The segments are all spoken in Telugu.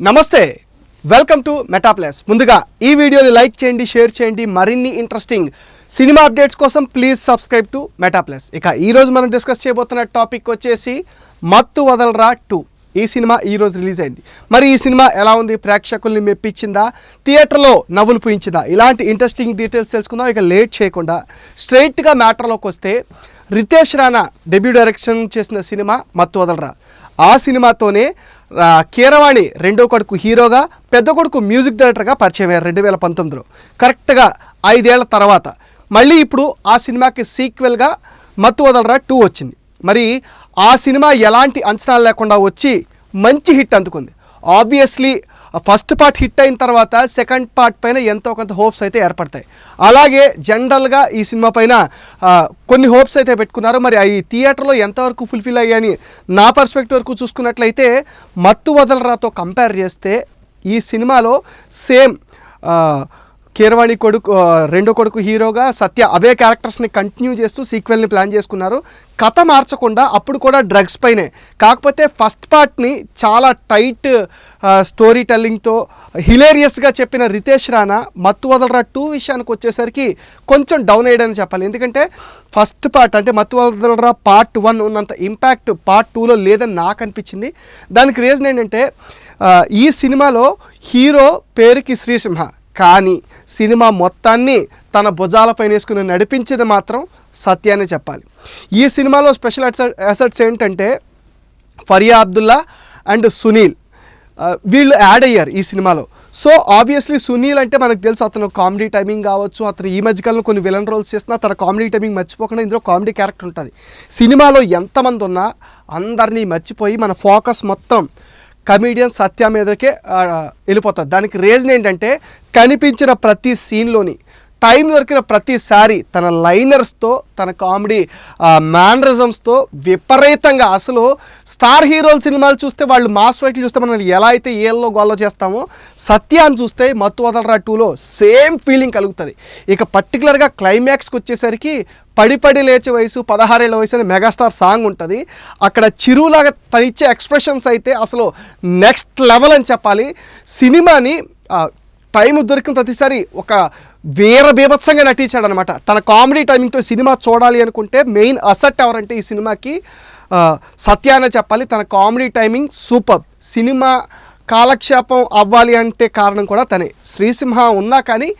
నమస్తే, వెల్కమ్ టు మెటాప్లస్. ముందుగా ఈ వీడియోని లైక్ చేయండి, షేర్ చేయండి. మరిన్ని ఇంట్రెస్టింగ్ సినిమా అప్డేట్స్ కోసం ప్లీజ్ సబ్స్క్రైబ్ టు మెటాప్లస్. ఇక ఈరోజు మనం డిస్కస్ చేయబోతున్న టాపిక్ వచ్చేసి మత్తు వదలరా 2. ఈ సినిమా ఈరోజు రిలీజ్ అయింది. మరి ఈ సినిమా ఎలా ఉంది, ప్రేక్షకుల్ని మెప్పించిందా, థియేటర్లో నవ్వులు పూయించిందా, ఇలాంటి ఇంట్రెస్టింగ్ డీటెయిల్స్ తెలుసుకుందాం. ఇక లేట్ చేయకుండా స్ట్రైట్గా మ్యాటర్లోకి వస్తే, రితేష్ రాణా డెబ్యూ డైరెక్షన్ చేసిన సినిమా మత్తు వదలరా. ఆ సినిమాతోనే కీరవాణి రెండో కొడుకు హీరోగా, పెద్ద కొడుకు మ్యూజిక్ డైరెక్టర్గా పరిచయం అయ్యారు 2019లో. కరెక్ట్గా 5 ఏళ్ల తర్వాత మళ్ళీ ఇప్పుడు ఆ సినిమాకి సీక్వెల్గా మత్తు వదలరా 2 వచ్చింది. మరి ఆ సినిమా ఎలాంటి అంచనాలు లేకుండా వచ్చి మంచి హిట్ అందుకుంది. ఆబ్వియస్లీ ఫస్ట్ పార్ట్ హిట్ అయిన తర్వాత సెకండ్ పార్ట్ పైన ఎంతో కొంత హోప్స్ అయితే ఏర్పడతాయి. అలాగే జనరల్గా ఈ సినిమా పైన కొన్ని హోప్స్ అయితే పెట్టుకున్నారు. మరి అవి థియేటర్లో ఎంతవరకు ఫుల్ఫిల్ అయ్యాయని నా పర్స్పెక్టివ్ వరకు చూసుకున్నట్లయితే, మత్తు వదలరాతో కంపేర్ చేస్తే ఈ సినిమాలో సేమ్ కీరవాణి రెండో కొడుకు హీరోగా సత్య అవే క్యారెక్టర్స్ని కంటిన్యూ చేస్తూ సీక్వెల్ని ప్లాన్ చేసుకున్నారు. కథ మార్చకుండా అప్పుడు కూడా డ్రగ్స్ పైనే. కాకపోతే ఫస్ట్ పార్ట్ని చాలా టైట్ స్టోరీ టెల్లింగ్తో హిలేరియస్గా చెప్పిన రితేష్ రాణా మత్తు వదలరా 2 విషయానికి వచ్చేసరికి కొంచెం డౌన్ అయ్యాడని చెప్పాలి. ఎందుకంటే ఫస్ట్ పార్ట్ అంటే మత్తు వదలరా పార్ట్ 1 ఉన్నంత ఇంపాక్ట్ పార్ట్ 2లో లేదని నాకు అనిపించింది. దానికి రీజన్ ఏంటంటే, ఈ సినిమాలో హీరో పేరుకి శ్రీసింహ, కానీ సినిమా మొత్తాన్ని తన భుజాలపైన వేసుకుని నడిపించేది మాత్రం సత్య అనే చెప్పాలి. ఈ సినిమాలో స్పెషల్ అసెట్స్ ఏంటంటే, ఫరియా అబ్దుల్లా అండ్ సునీల్ వీళ్ళు యాడ్ అయ్యారు ఈ సినిమాలో. సో ఆబ్వియస్లీ సునీల్ అంటే మనకు తెలుసు, అతను కామెడీ టైమింగ్ కావచ్చు, అతను ఈ మధ్యకాలంలో కొన్ని విలన్ రోల్స్ చేస్తున్నా తన కామెడీ టైమింగ్ మర్చిపోకుండా ఇందులో కామెడీ క్యారెక్టర్ ఉంటుంది. సినిమాలో ఎంతమంది ఉన్నా అందరినీ మర్చిపోయి మన ఫోకస్ మొత్తం కమీడియన్ సత్య మీదకే వెళ్ళిపోతుంది. దానికి రీజన్ ఏంటంటే, కనిపించిన ప్రతి సీన్లోని టైం దొరికిన ప్రతిసారి తన లైనర్స్తో, తన కామెడీ మేనరిజమ్స్తో విపరీతంగా, అసలు స్టార్ హీరోల సినిమాలు చూస్తే వాళ్ళు మాస్ ఫైట్లు చూస్తే మనం ఎలా అయితే ఏళ్ళలో గోల్లో చేస్తామో, సత్యాన్ని చూస్తే మత్తు వదలరా 2లో సేమ్ ఫీలింగ్ కలుగుతుంది. ఇక పర్టికులర్గా క్లైమాక్స్కి వచ్చేసరికి పడి లేచే వయసు 16 ఏళ్ల వయసు అనే మెగాస్టార్ సాంగ్ ఉంటుంది. అక్కడ చిరులాగా తనిచ్చే ఎక్స్ప్రెషన్స్ అయితే అసలు నెక్స్ట్ లెవెల్ అని చెప్పాలి. సినిమాని టైం దొరికిన ప్రతిసారి ఒక బీభత్సంగా నటించాడు అనమాట. తన కామెడీ టైమింగ్తో సినిమా చూడాలి అనుకుంటే మెయిన్ అసెట్ ఎవరంటే ఈ సినిమాకి సత్య అనే చెప్పాలి. తన కామెడీ టైమింగ్ సూపర్. సినిమా కాలక్షేపం అవ్వాలి అంటే కారణం కూడా తనే. శ్రీసింహ ఉన్నా కానీ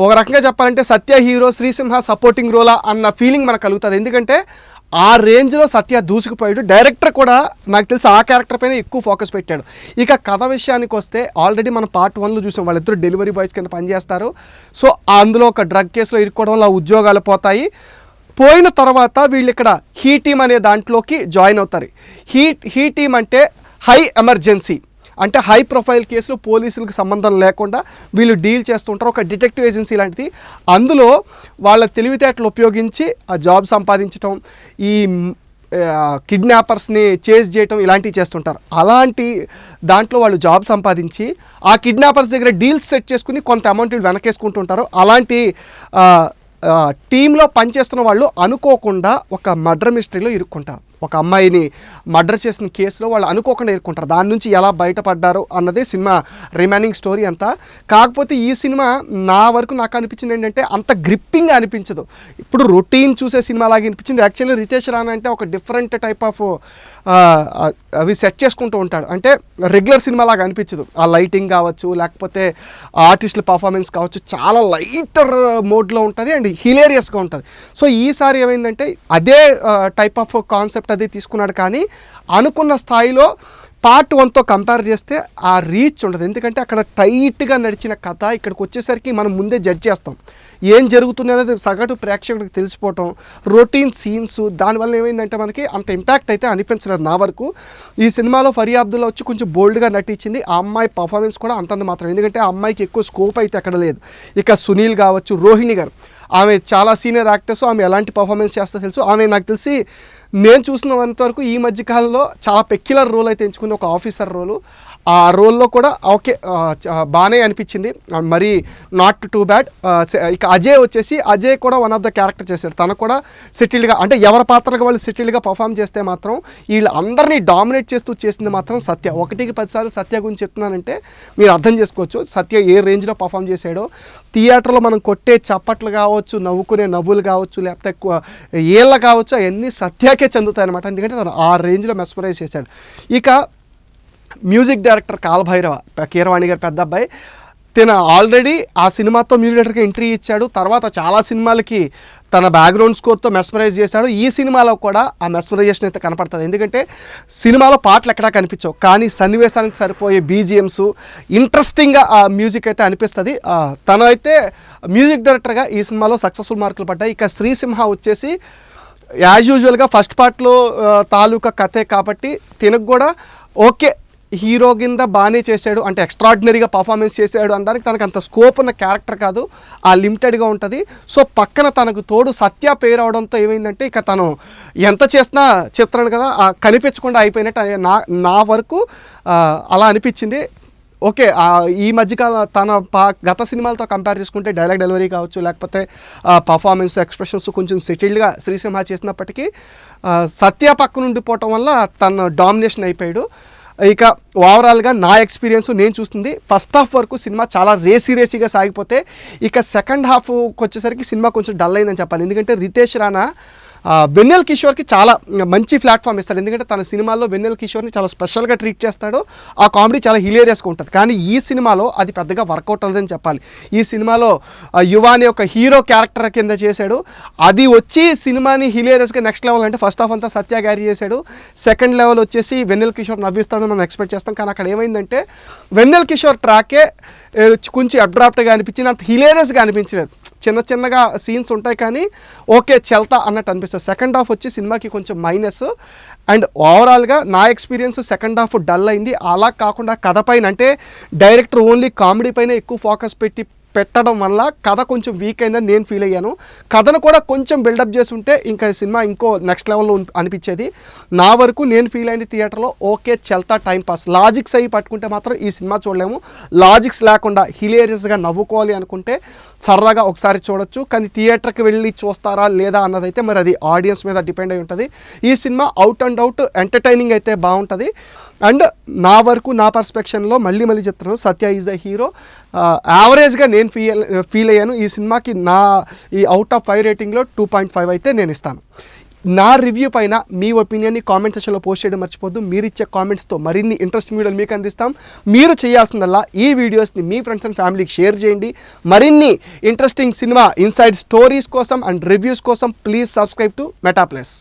ఒక రకంగా చెప్పాలంటే సత్య హీరో, శ్రీసింహ సపోర్టింగ్ రోలా అన్న ఫీలింగ్ మనకు కలుగుతుంది. ఎందుకంటే ఆ రేంజ్లో సత్య దూసుకుపోయాడు. డైరెక్టర్ కూడా నాకు తెలిసి ఆ క్యారెక్టర్ పైన ఎక్కువ ఫోకస్ పెట్టాడు. ఇక కథ విషయానికి వస్తే, ఆల్రెడీ మనం పార్ట్ 1లో చూసాం, వాళ్ళిద్దరు డెలివరీ బాయ్స్ కింద పనిచేస్తారు. సో అందులో ఒక డ్రగ్ కేసులో ఇరుక్కోవడం వల్ల ఉద్యోగాలు పోతాయి. పోయిన తర్వాత వీళ్ళు ఇక్కడ హీ టీమ్ అనే దాంట్లోకి జాయిన్ అవుతారు. హీ టీమ్ అంటే హై ఎమర్జెన్సీ, అంటే హై ప్రొఫైల్ కేసులు పోలీసులకు సంబంధం లేకుండా వీళ్ళు డీల్ చేస్తుంటారు. ఒక డిటెక్టివ్ ఏజెన్సీ లాంటిది. అందులో వాళ్ళ తెలివితేటలు ఉపయోగించి ఆ జాబ్ సంపాదించడం, ఈ కిడ్నాపర్స్ని చేజ్ చేయటం ఇలాంటివి చేస్తుంటారు. అలాంటి దాంట్లో వాళ్ళు జాబ్ సంపాదించి ఆ కిడ్నాపర్స్ దగ్గర డీల్స్ సెట్ చేసుకుని కొంత అమౌంట్ వెనకేసుకుంటుంటారు. అలాంటి టీంలో పనిచేస్తున్న వాళ్ళు అనుకోకుండా ఒక మర్డర్ మిస్టరీలో ఇరుక్కుంటారు. ఒక అమ్మాయిని మర్డర్ చేసిన కేసులో వాళ్ళు అనుకోకుండా ఇరుక్కుంటారు. దాని నుంచి ఎలా బయటపడ్డారు అన్నదే సినిమా రిమైనింగ్ స్టోరీ అంతా. కాకపోతే ఈ సినిమా నా వరకు నాకు అనిపించింది ఏంటంటే, అంత గ్రిప్పింగ్ అనిపించదు. ఇప్పుడు రొటీన్ చూసే సినిమా లాగా అనిపించింది. యాక్చువల్లీ రితేష్ రాణా అంటే ఒక డిఫరెంట్ టైప్ ఆఫ్ అవి సెట్ చేసుకుంటూ ఉంటాడు. అంటే రెగ్యులర్ సినిమా లాగా అనిపించదు. ఆ లైటింగ్ కావచ్చు, లేకపోతే ఆర్టిస్టుల పర్ఫార్మెన్స్ కావచ్చు, చాలా లైటర్ మోడ్లో ఉంటుంది అండ్ హిలేరియస్గా ఉంటుంది. సో ఈసారి ఏమైందంటే అదే టైప్ ఆఫ్ కాన్సెప్ట్ అదే తీసుకున్నాడు, కానీ అనుకున్న స్థాయిలో పార్ట్ 1తో కంపేర్ చేస్తే ఆ రీచ్ ఉండదు. ఎందుకంటే అక్కడ టైట్గా నడిచిన కథ ఇక్కడికి వచ్చేసరికి మనం ముందే జడ్జ్ చేస్తాం. ఏం జరుగుతుంది అనేది సగటు ప్రేక్షకుడికి తెలిసిపోవటం, రొటీన్ సీన్స్, దానివల్ల ఏమైందంటే మనకి అంత ఇంపాక్ట్ అయితే అనిపించలేదు నా వరకు. ఈ సినిమాలో ఫరియా అబ్దుల్లా వచ్చి కొంచెం బోల్డ్గా నటించింది. ఆ అమ్మాయి పర్ఫార్మెన్స్ కూడా అంతంత మాత్రం, ఎందుకంటే ఆ అమ్మాయికి ఎక్కువ స్కోప్ అయితే అక్కడ లేదు. ఇక సునీల్ కావచ్చు, రోహిణి గారు, ఆమె చాలా సీనియర్ యాక్టర్స్, ఆమె ఎలాంటి పర్ఫార్మెన్స్ చేస్తా తెలుసు. ఆమె నాకు తెలిసి నేను చూసినంత వరకు ఈ మధ్యకాలంలో చాలా పెక్యులర్ రోల్ అయితే ఎంచుకుంది, ఒక ఆఫీసర్ రోలు. ఆ రోల్లో కూడా ఓకే బాగానే అనిపించింది, మరి నాట్ టూ బ్యాడ్. ఇక అజయ్ వచ్చేసి అజయ్ కూడా వన్ ఆఫ్ ద క్యారెక్టర్ చేశాడు. తను కూడా సెటిల్డ్గా, అంటే ఎవరి పాత్రలకు వాళ్ళు సెటిల్డ్గా పర్ఫామ్ చేస్తే మాత్రం వీళ్ళు అందరినీ డామినేట్ చేస్తూ చేసింది మాత్రం సత్య. 1కి 10 సార్లు సత్య గురించి చెప్తున్నానంటే మీరు అర్థం చేసుకోవచ్చు సత్య ఏ రేంజ్లో పర్ఫామ్ చేశాడో. థియేటర్లో మనం కొట్టే చప్పట్లు కావచ్చు, నవ్వుకునే నవ్వులు కావచ్చు, లేకపోతే ఏళ్ళ కావచ్చు, అవన్నీ సత్యాకే చెందుతాయి అనమాట. ఎందుకంటే తను ఆ రేంజ్లో మెస్మరైజ్ చేశాడు. ఇక మ్యూజిక్ డైరెక్టర్ కాలభైరవ, కీరవాణి గారి పెద్ద అబ్బాయి, తను ఆల్రెడీ ఆ సినిమాతో మ్యూజిక్ డైరెక్టర్కి ఎంట్రీ ఇచ్చాడు. తర్వాత చాలా సినిమాలకి తన బ్యాక్గ్రౌండ్ స్కోర్తో మెస్మరైజ్ చేశాడు. ఈ సినిమాలో కూడా ఆ మెస్మరైజేషన్ అయితే కనపడుతుంది. ఎందుకంటే సినిమాలో పాటలు ఎక్కడా కనిపించవు, కానీ సన్నివేశానికి సరిపోయే బీజిఎమ్స్ ఇంట్రెస్టింగ్గా ఆ మ్యూజిక్ అయితే అనిపిస్తుంది. తను అయితే మ్యూజిక్ డైరెక్టర్గా ఈ సినిమాలో సక్సెస్ఫుల్ మార్కులు పడ్డాయి. ఇక శ్రీసింహ వచ్చేసి యాజ్ యూజువల్గా ఫస్ట్ పార్ట్లో తాలూకా కథే కాబట్టి తినకు కూడా ఓకే హీరో కింద బాగానే చేశాడు, అంటే ఎక్స్ట్రాడినరీగా పర్ఫార్మెన్స్ చేశాడు అనడానికి తనకు అంత స్కోప్ ఉన్న క్యారెక్టర్ కాదు, ఆ లిమిటెడ్గా ఉంటుంది. సో పక్కన తనకు తోడు సత్య పేరు అవడంతో ఏమైందంటే ఇక తను ఎంత చేసినా చెప్తున్నాడు కదా కనిపించకుండా అయిపోయినట్టు నా వరకు అలా అనిపించింది. ఓకే ఈ మధ్యకాలం తన గత సినిమాలతో కంపేర్ చేసుకుంటే డైలాగ్ డెలివరీ కావచ్చు, లేకపోతే పర్ఫార్మెన్స్ ఎక్స్ప్రెషన్స్ కొంచెం సెటిల్డ్గా శ్రీసింహ చేసినప్పటికీ సత్య పక్కన ఉండిపోవటం వల్ల తను డామినేషన్ అయిపోయాడు. ఇక ఓవరాల్గా నా ఎక్స్పీరియన్స్ నేను చూస్తుంది ఫస్ట్ హాఫ్ వరకు సినిమా చాలా రేసీగా సాగిపోతే ఇక సెకండ్ హాఫ్కి వచ్చేసరికి సినిమా కొంచెం డల్ అయిందని చెప్పాలి. ఎందుకంటే రితేష్ రాణా వెన్నెల కిషోర్కి చాలా మంచి ప్లాట్ఫామ్ ఇస్తాడు. ఎందుకంటే తన సినిమాల్లో వెన్నెల కిషోర్ని చాలా స్పెషల్గా ట్రీట్ చేస్తాడు, ఆ కామెడీ చాలా హిలేరియస్గా ఉంటుంది. కానీ ఈ సినిమాలో అది పెద్దగా వర్కౌట్ అవ్వదని చెప్పాలి. ఈ సినిమాలో యువ అనే ఒక హీరో క్యారెక్టర్ కింద చేశాడు, అది వచ్చి సినిమాని హిలేరియస్గా నెక్స్ట్ లెవెల్ అంటే ఫస్ట్ హాఫ్ అంతా సత్య క్యారీ చేశాడు, సెకండ్ లెవెల్ వచ్చేసి వెన్నెల కిషోర్ నవ్విస్తాడని మనం ఎక్స్పెక్ట్ చేస్తాం. కానీ అక్కడ ఏమైందంటే వెన్నెల కిషోర్ ట్రాకే కొంచెం అబ్రాప్ట్గా అనిపించింది, అంత హిలేరియస్గా అనిపించలేదు. చిన్నగా సీన్స్ ఉంటాయి కానీ ఓకే చెల్తా అన్నట్టు అనిపిస్తుంది. సెకండ్ హాఫ్ వచ్చి సినిమాకి కొంచెం మైనస్. అండ్ ఓవరాల్గా నా ఎక్స్పీరియన్స్ సెకండ్ హాఫ్ డల్ అయింది. అలా కాకుండా కథ పైన, అంటే డైరెక్టర్ ఓన్లీ కామెడీ పైన ఎక్కువ ఫోకస్ పెట్టడం వల్ల కథ కొంచెం వీక్ అయిందని నేను ఫీల్ అయ్యాను. కథను కూడా కొంచెం బిల్డప్ చేసి ఉంటే ఇంకా సినిమా ఇంకో నెక్స్ట్ లెవెల్లో అనిపించేది. నా వరకు నేను ఫీల్ అయింది థియేటర్లో ఓకే చెల్తా టైం పాస్. లాజిక్స్ అవి పట్టుకుంటే మాత్రం ఈ సినిమా చూడలేము. లాజిక్స్ లేకుండా హిలేరియస్గా నవ్వుకోవాలి అనుకుంటే సరదాగా ఒకసారి చూడొచ్చు. కానీ థియేటర్కి వెళ్ళి చూస్తారా లేదా అన్నదైతే మరి అది ఆడియన్స్ మీద డిపెండ్ అయి ఉంటుంది. ఈ cinema out and out entertaining అయితే బాగుంటుంది. అండ్ నా వరకు నా పర్స్పెక్షన్లో మళ్ళీ చెప్తున్నాను సత్య ఈజ్ ద హీరో. యావరేజ్గా నేను ఫీల్ అయ్యాను. ఈ సినిమాకి నా ఈ అవుట్ ఆఫ్ 5 రేటింగ్లో 2.5 అయితే నేను ఇస్తాను. నా రివ్యూ పైన మీ ఒపీనియన్ని కామెంట్ సెక్షన్లో పోస్ట్ చేయడం మర్చిపోద్దు. మీరు ఇచ్చే కామెంట్స్తో మరిన్ని ఇంట్రెస్టింగ్ వీడియోలు మీకు అందిస్తాం. మీరు చేయాల్సిందల్లా ఈ వీడియోస్ని మీ ఫ్రెండ్స్ అండ్ ఫ్యామిలీకి షేర్ చేయండి. మరిన్ని ఇంట్రెస్టింగ్ సినిమా ఇన్సైడ్ స్టోరీస్ కోసం అండ్ రివ్యూస్ కోసం please subscribe to meta plus.